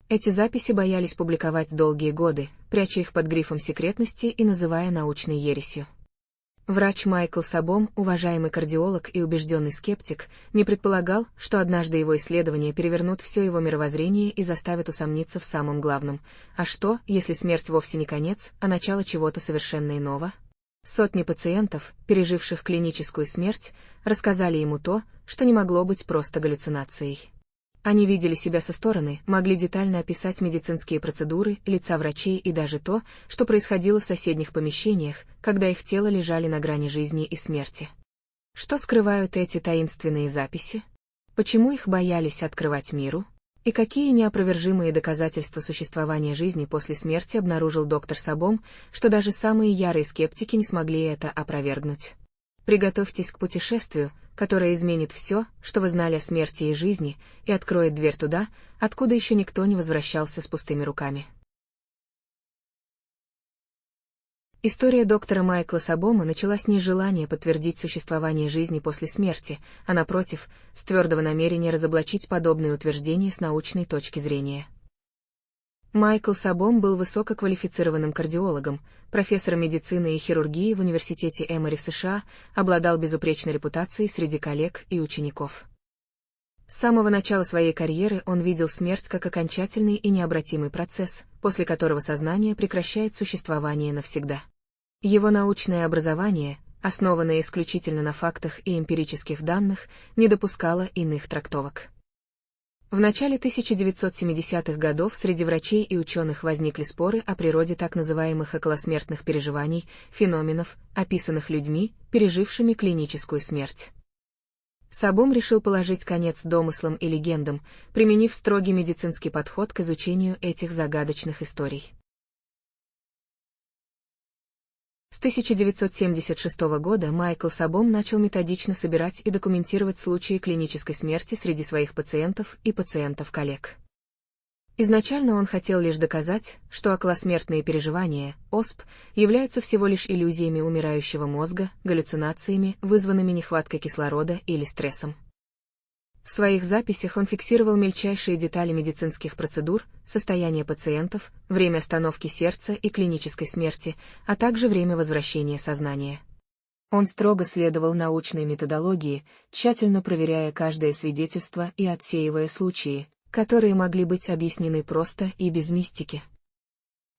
Эти записи боялись публиковать долгие годы, пряча их под грифом секретности и называя научной ересью. Врач Майкл Сабом, уважаемый кардиолог и убежденный скептик, не предполагал, что однажды его исследования перевернут все его мировоззрение и заставят усомниться в самом главном. А что, если смерть вовсе не конец, а начало чего-то совершенно иного? Сотни пациентов, переживших клиническую смерть, рассказали ему то, что не могло быть просто галлюцинацией. Они видели себя со стороны, могли детально описать медицинские процедуры, лица врачей и даже то, что происходило в соседних помещениях, когда их тела лежали на грани жизни и смерти. Что скрывают эти таинственные записи? Почему их боялись открывать миру? И какие неопровержимые доказательства существования жизни после смерти обнаружил доктор Сабом, что даже самые ярые скептики не смогли это опровергнуть? Приготовьтесь к путешествию, которое изменит все, что вы знали о смерти и жизни, и откроет дверь туда, откуда еще никто не возвращался с пустыми руками. История доктора Майкла Сабома началась не с желания подтвердить существование жизни после смерти, а напротив, с твердого намерения разоблачить подобные утверждения с научной точки зрения. Майкл Сабом был высококвалифицированным кардиологом, профессором медицины и хирургии в университете Эмори в США, обладал безупречной репутацией среди коллег и учеников. С самого начала своей карьеры он видел смерть как окончательный и необратимый процесс, после которого сознание прекращает существование навсегда. Его научное образование, основанное исключительно на фактах и эмпирических данных, не допускало иных трактовок. В начале 1970-х годов среди врачей и ученых возникли споры о природе так называемых околосмертных переживаний, феноменов, описанных людьми, пережившими клиническую смерть. Сабом решил положить конец домыслам и легендам, применив строгий медицинский подход к изучению этих загадочных историй. С 1976 года Майкл Сабом начал методично собирать и документировать случаи клинической смерти среди своих пациентов и пациентов-коллег. Изначально он хотел лишь доказать, что околосмертные переживания, ОСП, являются всего лишь иллюзиями умирающего мозга, галлюцинациями, вызванными нехваткой кислорода или стрессом. В своих записях он фиксировал мельчайшие детали медицинских процедур, состояние пациентов, время остановки сердца и клинической смерти, а также время возвращения сознания. Он строго следовал научной методологии, тщательно проверяя каждое свидетельство и отсеивая случаи, которые могли быть объяснены просто и без мистики.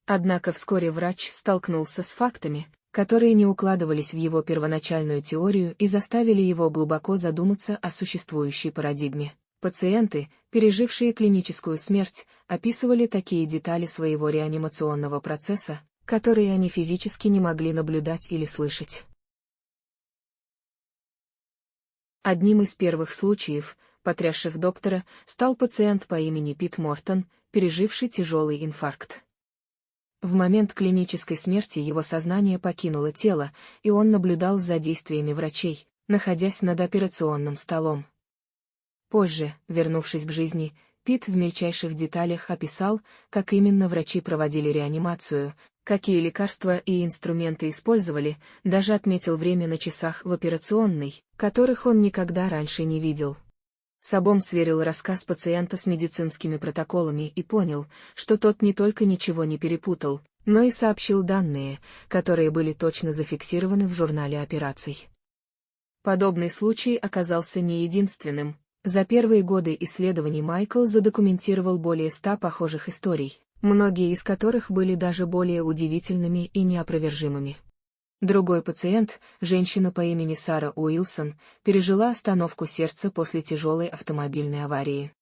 Однако вскоре врач столкнулся с фактами, которые не укладывались в его первоначальную теорию и заставили его глубоко задуматься о существующей парадигме. Пациенты, пережившие клиническую смерть, описывали такие детали своего реанимационного процесса, которые они физически не могли наблюдать или слышать. Одним из первых случаев, потрясших доктора, стал пациент по имени Пит Мортон, переживший тяжелый инфаркт. В момент клинической смерти его сознание покинуло тело, и он наблюдал за действиями врачей, находясь над операционным столом. Позже, вернувшись к жизни, Пит в мельчайших деталях описал, как именно врачи проводили реанимацию, какие лекарства и инструменты использовали, даже отметил время на часах в операционной, которых он никогда раньше не видел. Сабом сверил рассказ пациента с медицинскими протоколами и понял, что тот не только ничего не перепутал, но и сообщил данные, которые были точно зафиксированы в журнале операций. Подобный случай оказался не единственным. За первые годы исследований Майкл задокументировал более 100 похожих историй, многие из которых были даже более удивительными и неопровержимыми. Другой пациент, женщина по имени Сара Уилсон, пережила остановку сердца после тяжелой автомобильной аварии.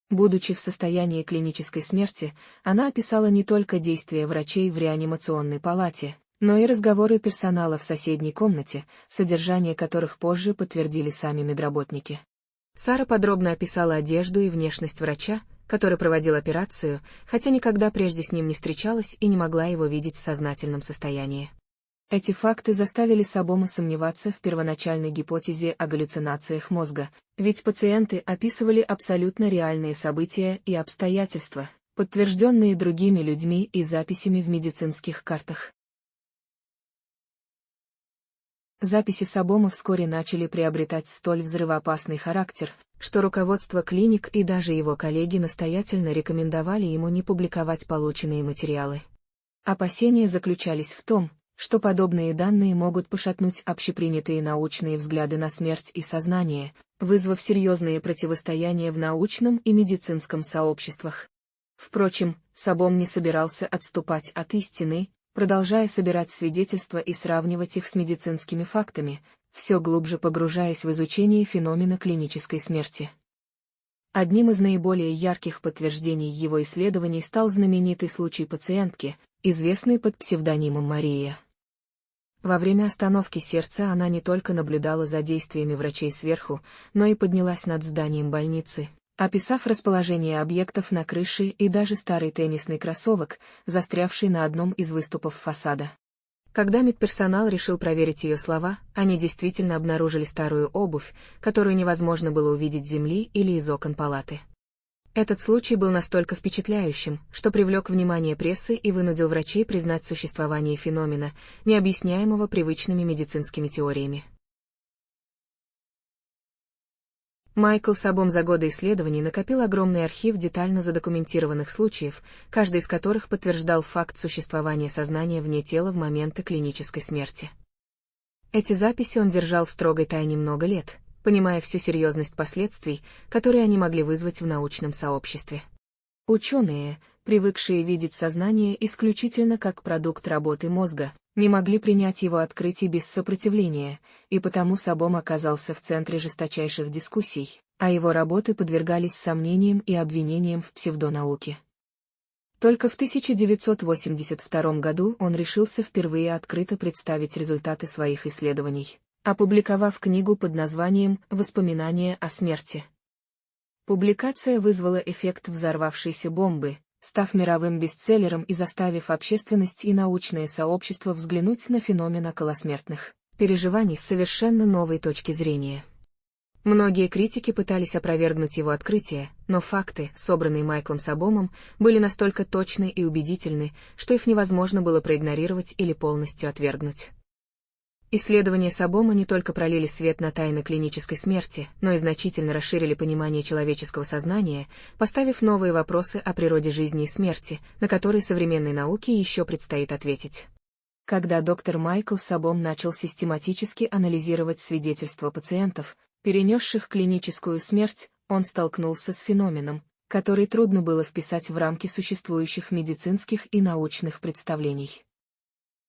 Будучи в состоянии клинической смерти, она описала не только действия врачей в реанимационной палате, но и разговоры персонала в соседней комнате, содержание которых позже подтвердили сами медработники. Сара подробно описала одежду и внешность врача, который проводил операцию, хотя никогда прежде с ним не встречалась и не могла его видеть в сознательном состоянии. Эти факты заставили Сабома сомневаться в первоначальной гипотезе о галлюцинациях мозга, ведь пациенты описывали абсолютно реальные события и обстоятельства, подтвержденные другими людьми и записями в медицинских картах. Записи Сабома вскоре начали приобретать столь взрывоопасный характер, что руководство клиник и даже его коллеги настоятельно рекомендовали ему не публиковать полученные материалы. Опасения заключались в том, что подобные данные могут пошатнуть общепринятые научные взгляды на смерть и сознание, вызвав серьезные противостояния в научном и медицинском сообществах. Впрочем, Сабом не собирался отступать от истины, продолжая собирать свидетельства и сравнивать их с медицинскими фактами, все глубже погружаясь в изучение феномена клинической смерти. Одним из наиболее ярких подтверждений его исследований стал знаменитый случай пациентки, известной под псевдонимом Мария. Во время остановки сердца она не только наблюдала за действиями врачей сверху, но и поднялась над зданием больницы, описав расположение объектов на крыше и даже старый теннисный кроссовок, застрявший на одном из выступов фасада. Когда медперсонал решил проверить ее слова, они действительно обнаружили старую обувь, которую невозможно было увидеть с земли или из окон палаты. Этот случай был настолько впечатляющим, что привлек внимание прессы и вынудил врачей признать существование феномена, необъясняемого привычными медицинскими теориями. Майкл Сабом за годы исследований накопил огромный архив детально задокументированных случаев, каждый из которых подтверждал факт существования сознания вне тела в моменты клинической смерти. Эти записи он держал в строгой тайне много лет, понимая всю серьезность последствий, которые они могли вызвать в научном сообществе. Ученые, привыкшие видеть сознание исключительно как продукт работы мозга, не могли принять его открытий без сопротивления, и потому Сабом оказался в центре жесточайших дискуссий, а его работы подвергались сомнениям и обвинениям в псевдонауке. Только в 1982 году он решился впервые открыто представить результаты своих исследований, опубликовав книгу под названием «Воспоминания о смерти». Публикация вызвала эффект взорвавшейся бомбы, став мировым бестселлером и заставив общественность и научное сообщество взглянуть на феномен околосмертных переживаний с совершенно новой точки зрения. Многие критики пытались опровергнуть его открытие, но факты, собранные Майклом Сабомом, были настолько точны и убедительны, что их невозможно было проигнорировать или полностью отвергнуть. Исследования Сабома не только пролили свет на тайны клинической смерти, но и значительно расширили понимание человеческого сознания, поставив новые вопросы о природе жизни и смерти, на которые современной науке еще предстоит ответить. Когда доктор Майкл Сабом начал систематически анализировать свидетельства пациентов, перенесших клиническую смерть, он столкнулся с феноменом, который трудно было вписать в рамки существующих медицинских и научных представлений.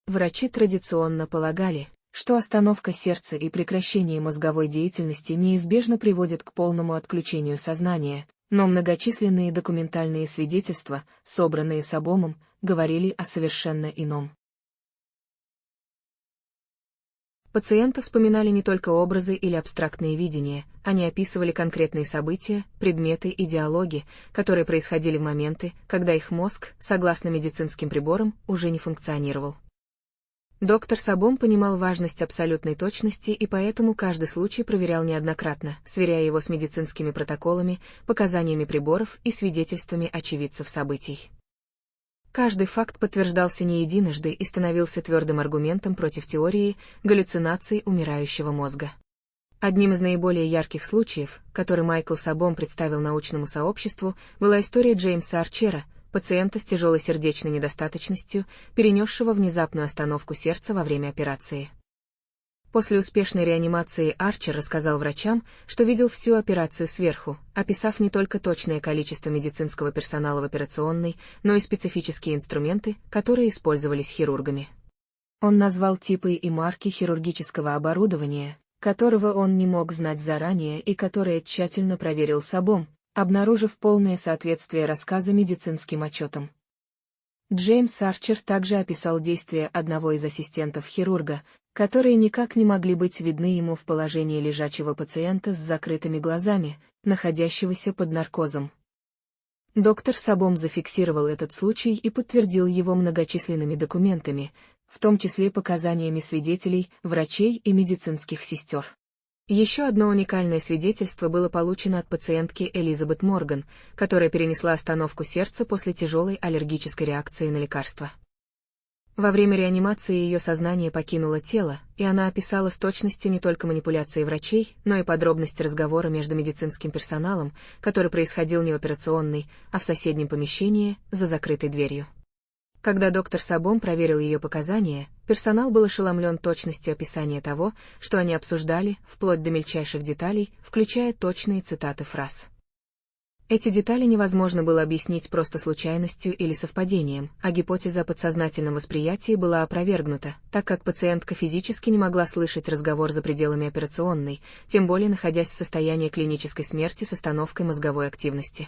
Врачи традиционно полагали, что остановка сердца и прекращение мозговой деятельности неизбежно приводят к полному отключению сознания, но многочисленные документальные свидетельства, собранные Сабомом, говорили о совершенно ином. Пациенты вспоминали не только образы или абстрактные видения, они описывали конкретные события, предметы и диалоги, которые происходили в моменты, когда их мозг, согласно медицинским приборам, уже не функционировал. Доктор Сабом понимал важность абсолютной точности и поэтому каждый случай проверял неоднократно, сверяя его с медицинскими протоколами, показаниями приборов и свидетельствами очевидцев событий. Каждый факт подтверждался не единожды и становился твердым аргументом против теории галлюцинаций умирающего мозга. Одним из наиболее ярких случаев, который Майкл Сабом представил научному сообществу, была история Джеймса Арчера, пациента с тяжелой сердечной недостаточностью, перенесшего внезапную остановку сердца во время операции. После успешной реанимации Арчер рассказал врачам, что видел всю операцию сверху, описав не только точное количество медицинского персонала в операционной, но и специфические инструменты, которые использовались хирургами. Он назвал типы и марки хирургического оборудования, которого он не мог знать заранее и которое тщательно проверил Сабом, обнаружив полное соответствие рассказа медицинским отчетам. Джеймс Арчер также описал действия одного из ассистентов хирурга, которые никак не могли быть видны ему в положении лежачего пациента с закрытыми глазами, находящегося под наркозом. Доктор Сабом зафиксировал этот случай и подтвердил его многочисленными документами, в том числе показаниями свидетелей, врачей и медицинских сестер. Еще одно уникальное свидетельство было получено от пациентки Элизабет Морган, которая перенесла остановку сердца после тяжелой аллергической реакции на лекарства. Во время реанимации ее сознание покинуло тело, и она описала с точностью не только манипуляции врачей, но и подробности разговора между медицинским персоналом, который происходил не в операционной, а в соседнем помещении, за закрытой дверью. Когда доктор Сабом проверил ее показания, персонал был ошеломлен точностью описания того, что они обсуждали, вплоть до мельчайших деталей, включая точные цитаты фраз. Эти детали невозможно было объяснить просто случайностью или совпадением, а гипотеза о подсознательном восприятии была опровергнута, так как пациентка физически не могла слышать разговор за пределами операционной, тем более находясь в состоянии клинической смерти с остановкой мозговой активности.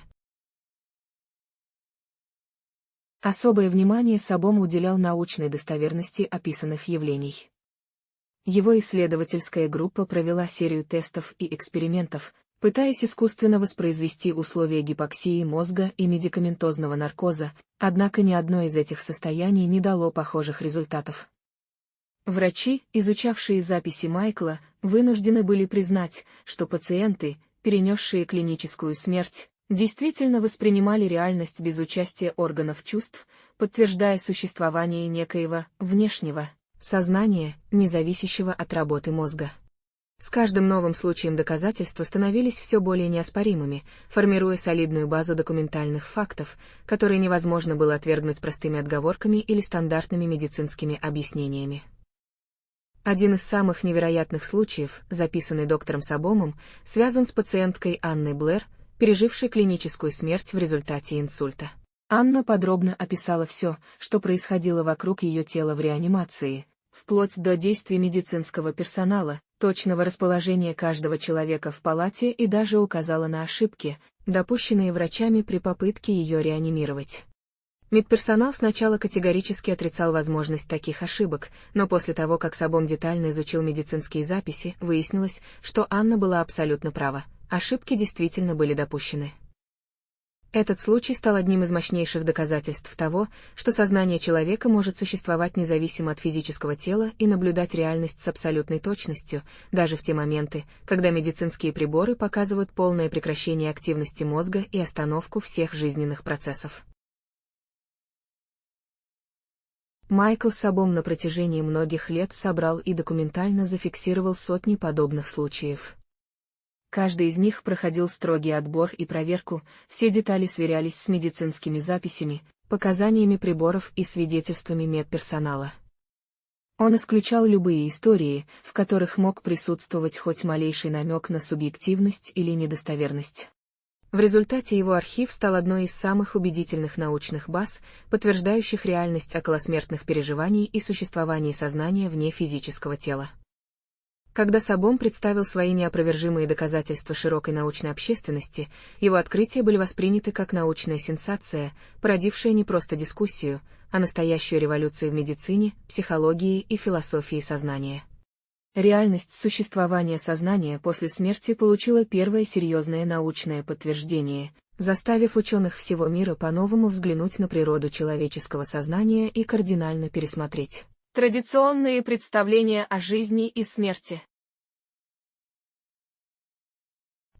Особое внимание Сабом уделял научной достоверности описанных явлений. Его исследовательская группа провела серию тестов и экспериментов, пытаясь искусственно воспроизвести условия гипоксии мозга и медикаментозного наркоза, однако ни одно из этих состояний не дало похожих результатов. Врачи, изучавшие записи Майкла, вынуждены были признать, что пациенты, перенесшие клиническую смерть, действительно воспринимали реальность без участия органов чувств, подтверждая существование некоего внешнего сознания, не зависящего от работы мозга. С каждым новым случаем доказательства становились все более неоспоримыми, формируя солидную базу документальных фактов, которые невозможно было отвергнуть простыми отговорками или стандартными медицинскими объяснениями. Один из самых невероятных случаев, записанный доктором Сабомом, связан с пациенткой Анной Блэр, пережившей клиническую смерть в результате инсульта. Анна подробно описала все, что происходило вокруг ее тела в реанимации, вплоть до действий медицинского персонала, точного расположения каждого человека в палате и даже указала на ошибки, допущенные врачами при попытке ее реанимировать. Медперсонал сначала категорически отрицал возможность таких ошибок, но после того, как Сабом детально изучил медицинские записи, выяснилось, что Анна была абсолютно права, ошибки действительно были допущены. Этот случай стал одним из мощнейших доказательств того, что сознание человека может существовать независимо от физического тела и наблюдать реальность с абсолютной точностью, даже в те моменты, когда медицинские приборы показывают полное прекращение активности мозга и остановку всех жизненных процессов. Майкл Сабом на протяжении многих лет собрал и документально зафиксировал сотни подобных случаев. Каждый из них проходил строгий отбор и проверку, все детали сверялись с медицинскими записями, показаниями приборов и свидетельствами медперсонала. Он исключал любые истории, в которых мог присутствовать хоть малейший намек на субъективность или недостоверность. В результате его архив стал одной из самых убедительных научных баз, подтверждающих реальность околосмертных переживаний и существование сознания вне физического тела. Когда Сабом представил свои неопровержимые доказательства широкой научной общественности, его открытия были восприняты как научная сенсация, породившая не просто дискуссию, а настоящую революцию в медицине, психологии и философии сознания. Реальность существования сознания после смерти получила первое серьезное научное подтверждение, заставив ученых всего мира по-новому взглянуть на природу человеческого сознания и кардинально пересмотреть традиционные представления о жизни и смерти.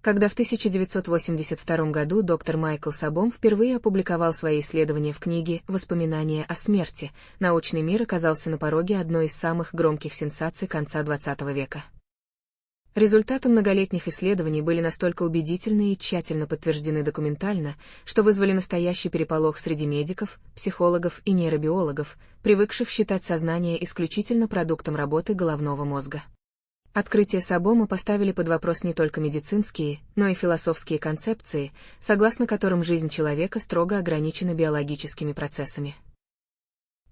Когда в 1982 году доктор Майкл Сабом впервые опубликовал свои исследования в книге «Воспоминания о смерти», научный мир оказался на пороге одной из самых громких сенсаций конца XX века. Результаты многолетних исследований были настолько убедительны и тщательно подтверждены документально, что вызвали настоящий переполох среди медиков, психологов и нейробиологов, привыкших считать сознание исключительно продуктом работы головного мозга. Открытия Сабома поставили под вопрос не только медицинские, но и философские концепции, согласно которым жизнь человека строго ограничена биологическими процессами.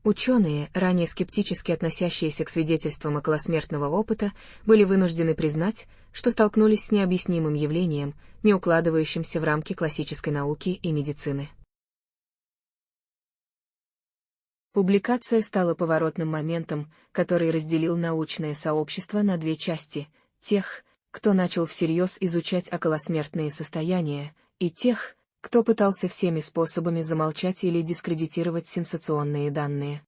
Ученые, ранее скептически относящиеся к свидетельствам околосмертного опыта, были вынуждены признать, что столкнулись с необъяснимым явлением, не укладывающимся в рамки классической науки и медицины. Публикация стала поворотным моментом, который разделил научное сообщество на две части: тех, кто начал всерьез изучать околосмертные состояния, и тех, кто пытался всеми способами замолчать или дискредитировать сенсационные данные.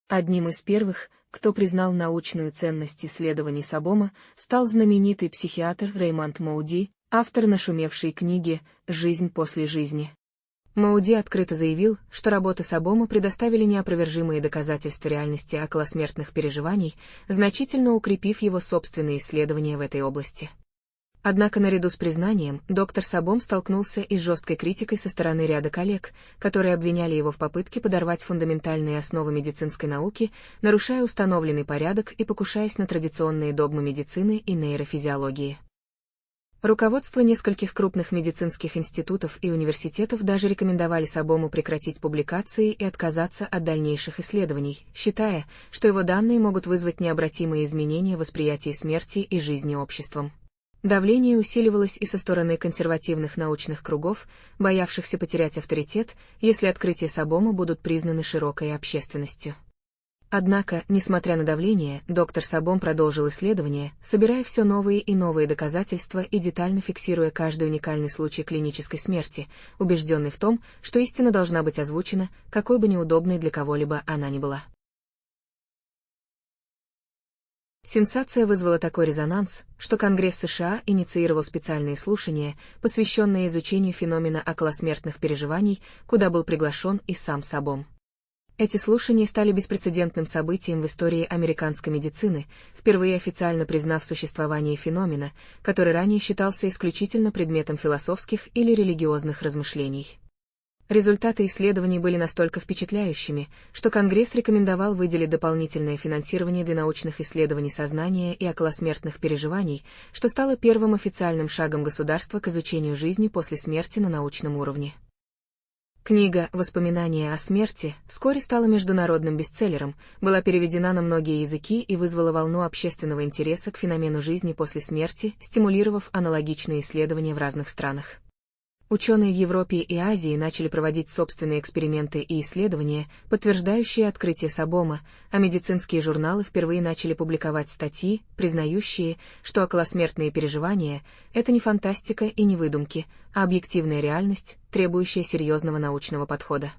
Одним из первых, кто признал научную ценность исследований Сабома, стал знаменитый психиатр Реймонд Моуди, автор нашумевшей книги «Жизнь после жизни». Мауди открыто заявил, что работы Сабома предоставили неопровержимые доказательства реальности околосмертных переживаний, значительно укрепив его собственные исследования в этой области. Однако наряду с признанием, доктор Сабом столкнулся и с жесткой критикой со стороны ряда коллег, которые обвиняли его в попытке подорвать фундаментальные основы медицинской науки, нарушая установленный порядок и покушаясь на традиционные догмы медицины и нейрофизиологии. Руководство нескольких крупных медицинских институтов и университетов даже рекомендовали Сабому прекратить публикации и отказаться от дальнейших исследований, считая, что его данные могут вызвать необратимые изменения в восприятии смерти и жизни обществом. Давление усиливалось и со стороны консервативных научных кругов, боявшихся потерять авторитет, если открытия Сабома будут признаны широкой общественностью. Однако, несмотря на давление, доктор Сабом продолжил исследования, собирая все новые и новые доказательства и детально фиксируя каждый уникальный случай клинической смерти, убежденный в том, что истина должна быть озвучена, какой бы неудобной для кого-либо она ни была. Сенсация вызвала такой резонанс, что Конгресс США инициировал специальные слушания, посвященные изучению феномена околосмертных переживаний, куда был приглашен и сам Сабом. Эти слушания стали беспрецедентным событием в истории американской медицины, впервые официально признав существование феномена, который ранее считался исключительно предметом философских или религиозных размышлений. Результаты исследований были настолько впечатляющими, что Конгресс рекомендовал выделить дополнительное финансирование для научных исследований сознания и околосмертных переживаний, что стало первым официальным шагом государства к изучению жизни после смерти на научном уровне. Книга «Воспоминания о смерти» вскоре стала международным бестселлером, была переведена на многие языки и вызвала волну общественного интереса к феномену жизни после смерти, стимулировав аналогичные исследования в разных странах. Ученые в Европе и Азии начали проводить собственные эксперименты и исследования, подтверждающие открытие Сабома, а медицинские журналы впервые начали публиковать статьи, признающие, что околосмертные переживания — это не фантастика и не выдумки, а объективная реальность, требующая серьезного научного подхода.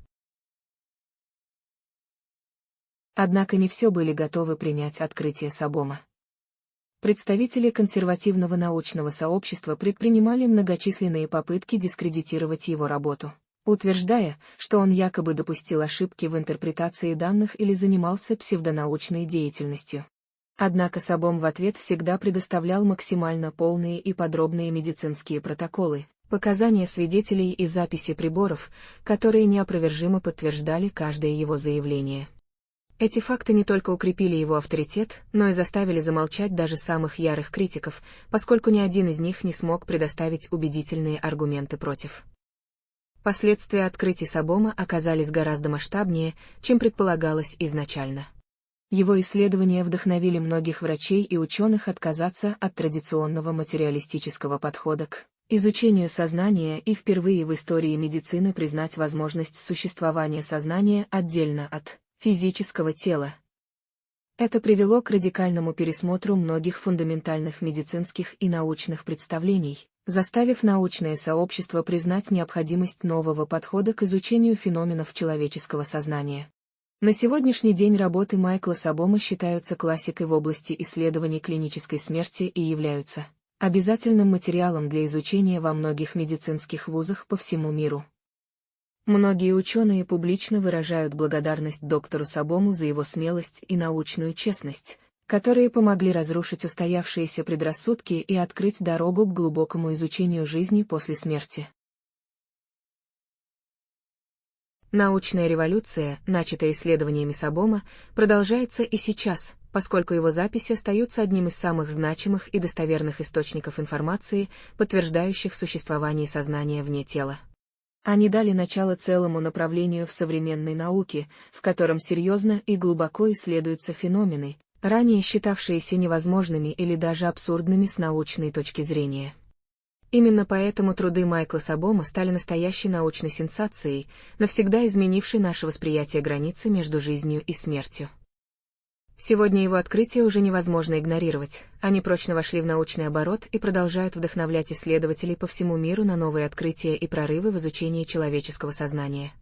Однако не все были готовы принять открытие Сабома. Представители консервативного научного сообщества предпринимали многочисленные попытки дискредитировать его работу, утверждая, что он якобы допустил ошибки в интерпретации данных или занимался псевдонаучной деятельностью. Однако Сабом в ответ всегда предоставлял максимально полные и подробные медицинские протоколы, показания свидетелей и записи приборов, которые неопровержимо подтверждали каждое его заявление. Эти факты не только укрепили его авторитет, но и заставили замолчать даже самых ярых критиков, поскольку ни один из них не смог предоставить убедительные аргументы против. Последствия открытий Сабома оказались гораздо масштабнее, чем предполагалось изначально. Его исследования вдохновили многих врачей и ученых отказаться от традиционного материалистического подхода к изучению сознания и впервые в истории медицины признать возможность существования сознания отдельно от физического тела. Это привело к радикальному пересмотру многих фундаментальных медицинских и научных представлений, заставив научное сообщество признать необходимость нового подхода к изучению феноменов человеческого сознания. На сегодняшний день работы Майкла Сабома считаются классикой в области исследований клинической смерти и являются обязательным материалом для изучения во многих медицинских вузах по всему миру. Многие ученые публично выражают благодарность доктору Сабому за его смелость и научную честность, которые помогли разрушить устоявшиеся предрассудки и открыть дорогу к глубокому изучению жизни после смерти. Научная революция, начатая исследованиями Сабома, продолжается и сейчас, поскольку его записи остаются одним из самых значимых и достоверных источников информации, подтверждающих существование сознания вне тела. Они дали начало целому направлению в современной науке, в котором серьезно и глубоко исследуются феномены, ранее считавшиеся невозможными или даже абсурдными с научной точки зрения. Именно поэтому труды Майкла Сабома стали настоящей научной сенсацией, навсегда изменившей наше восприятие границы между жизнью и смертью. Сегодня его открытия уже невозможно игнорировать, они прочно вошли в научный оборот и продолжают вдохновлять исследователей по всему миру на новые открытия и прорывы в изучении человеческого сознания.